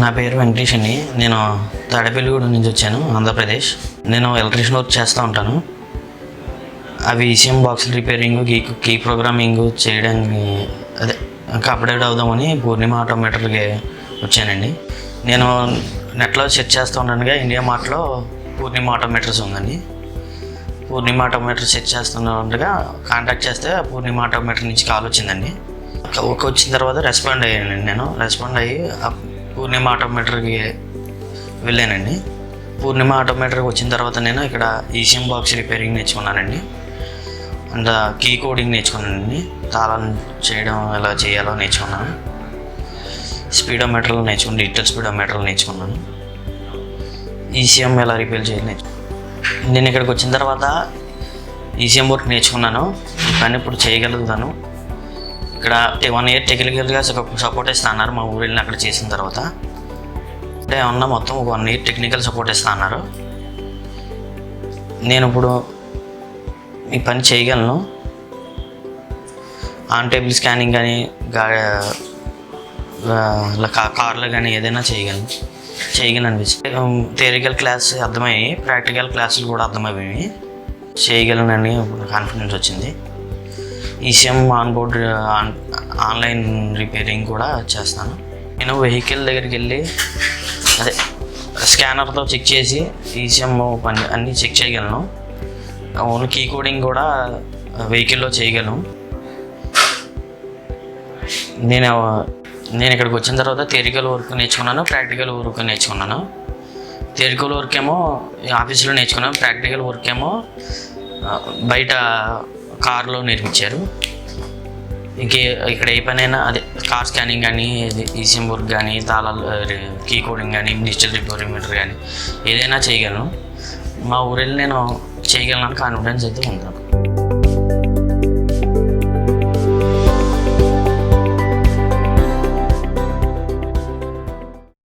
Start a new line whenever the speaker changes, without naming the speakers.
నా పేరు వెంకటేష్ అండి. నేను తాడేపల్లిగూడెం నుంచి వచ్చాను, ఆంధ్రప్రదేశ్. నేను ఎలక్ట్రీషియన్ వర్క్ చేస్తూ ఉంటాను. అవి ECM box repairing, key programming చేయడానికి ఇంకా అప్డేట్ అవుదామని పూర్ణిమ ఆటోమేటర్కి వచ్చానండి. నేను నెట్లో సెర్చ్ చేస్తూ ఉండగా ఇండియా మార్ట్లో పూర్ణిమ ఆటోమేటర్స్ ఉందండి. పూర్ణిమ ఆటోమేటర్ సెర్చ్ చేస్తుండగా కాంటాక్ట్ చేస్తే పూర్ణిమ ఆటోమేటర్ నుంచి కాల్ వచ్చిందండి. వచ్చిన తర్వాత రెస్పాండ్ అయ్యానండి. నేను రెస్పాండ్ అయ్యి పూర్ణిమ ఆటోమేటర్కి వెళ్ళానండి. పూర్ణిమ ఆటోమేటర్కి వచ్చిన తర్వాత నేను ఇక్కడ ఈసీఎం బాక్స్ రిపేరింగ్ నేర్చుకున్నానండి. అండ్ కీ కోడింగ్ నేర్చుకున్నానండి. తాళం చేయడం ఎలా చేయాలో నేర్చుకున్నాను. స్పీడోమీటర్లు నేర్చుకున్నాను, డిజిటల్ స్పీడోమీటర్లు నేర్చుకున్నాను. ఈసీఎం ఎలా రిపేర్ చేయాలి నేర్చుకున్నాను. నేను ఇక్కడికి వచ్చిన తర్వాత ఈసీఎం వర్క్ నేర్చుకున్నాను. ఈ పని ఇప్పుడు చేయగలుగుతాను. ఇక్కడ 1 year టెక్నికల్గా సపోర్ట్ ఇస్తా అన్నారు. మా ఊరు వెళ్ళిన అక్కడ చేసిన తర్వాత అంటే ఏమన్నా మొత్తం 1 year టెక్నికల్ సపోర్ట్ ఇస్తా అన్నారు. నేను ఇప్పుడు ఈ పని చేయగలను. ఆన్ టేబుల్ స్కానింగ్ కానీ కార్లు కానీ ఏదైనా చేయగలను అనిపిస్తుంది. థియరికల్ క్లాస్ అర్థమయ్యి ప్రాక్టికల్ క్లాసులు కూడా అర్థమయ్యాయి. చేయగలనని కాన్ఫిడెన్స్ వచ్చింది. ఈసీఎం ఆన్బోర్డ్ ఆన్లైన్ రిపేరింగ్ కూడా చేస్తాను. నేను వెహికల్ దగ్గరికి వెళ్ళి స్కానర్తో చెక్ చేసి ఈసీఎం పని అన్నీ చెక్ చేయగలను. ఓన్లీ కీ కోడింగ్ కూడా వెహికల్లో చేయగలను. నేను ఇక్కడికి వచ్చిన తర్వాత థియరికల్ వర్క్ నేర్చుకున్నాను, ప్రాక్టికల్ వర్క్ నేర్చుకున్నాను. థియరికల్ వర్క్ ఏమో ఆఫీస్లో నేర్చుకున్నాను, ప్రాక్టికల్ వర్క్ ఏమో బయట కార్లో నేర్పించారు. ఇక్కడ ఏ పనైనా కార్ స్కానింగ్ కానీ, ఈసీఎం వర్క్ కానీ, తాళాలు కీ కోడింగ్ కానీ, డిజిటల్ రిపేర్ కానీ ఏదైనా చేయగలను. మా ఊరెళ్ళి నేను చేయగలను కాన్ఫిడెన్స్ అయితే ఉంది.